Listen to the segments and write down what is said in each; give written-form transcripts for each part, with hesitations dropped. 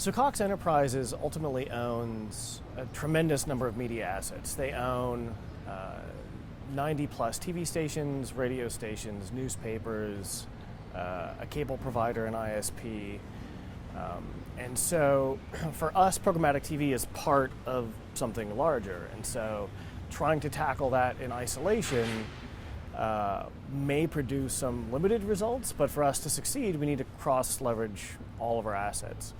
So Cox Enterprises ultimately owns a tremendous number of media assets. They own 90 plus TV stations, radio stations, newspapers, a cable provider, an ISP. And so for us, programmatic TV is part of something larger. And so trying to tackle that in isolation may produce some limited results, but for us to succeed, we need to cross-leverage all of our assets.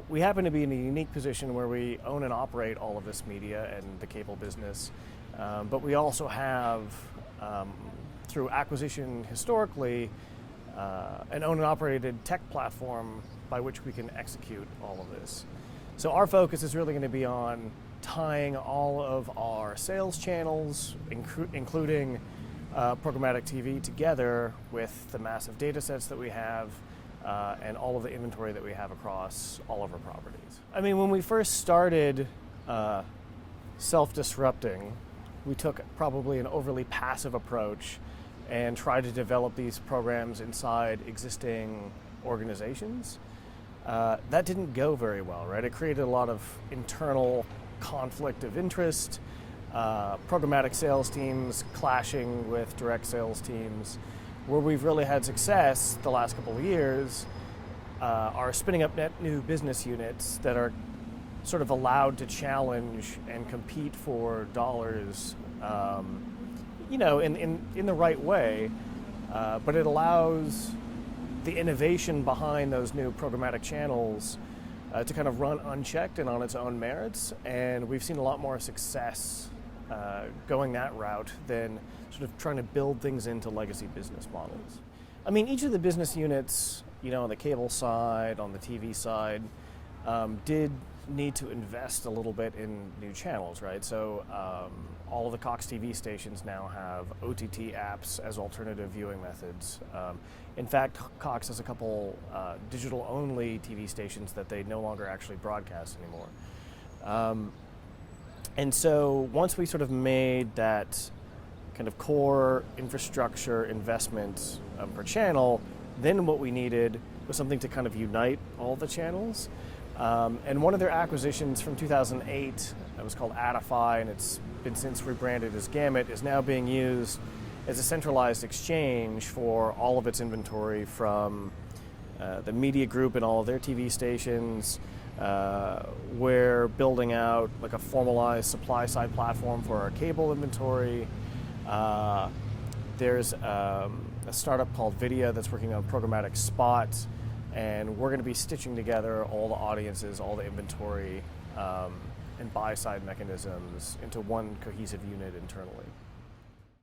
We happen to be in a unique position where we own and operate all of this media and the cable business, but we also have, through acquisition historically, an owned and operated tech platform by which we can execute all of this. So our focus is really going to be on tying all of our sales channels, including programmatic TV, together with the massive data sets that we have and all of the inventory that we have across all of our properties. I mean, when we first started self-disrupting, we took probably an overly passive approach and tried to develop these programs inside existing organizations. That didn't go very well, right? It created a lot of internal conflict of interest, programmatic sales teams clashing with direct sales teams. Where we've really had success the last couple of years are spinning up net new business units that are sort of allowed to challenge and compete for dollars, in the right way, but it allows the innovation behind those new programmatic channels to kind of run unchecked and on its own merits, and we've seen a lot more success going that route than sort of trying to build things into legacy business models. I mean, each of the business units, on the cable side, on the TV side, did need to invest a little bit in new channels, right? So all of the Cox TV stations now have OTT apps as alternative viewing methods. In fact, Cox has a couple digital-only TV stations that they no longer actually broadcast anymore. And so once we sort of made that kind of core infrastructure investment per channel, then what we needed was something to kind of unite all the channels. And one of their acquisitions from 2008, that was called Adify, and it's been since rebranded as Gamut, is now being used as a centralized exchange for all of its inventory from the media group and all of their TV stations. We're building out like a formalized supply side platform for our cable inventory. There's a startup called Vidya that's working on programmatic spots, and we're going to be stitching together all the audiences, all the inventory, and buy side mechanisms into one cohesive unit internally.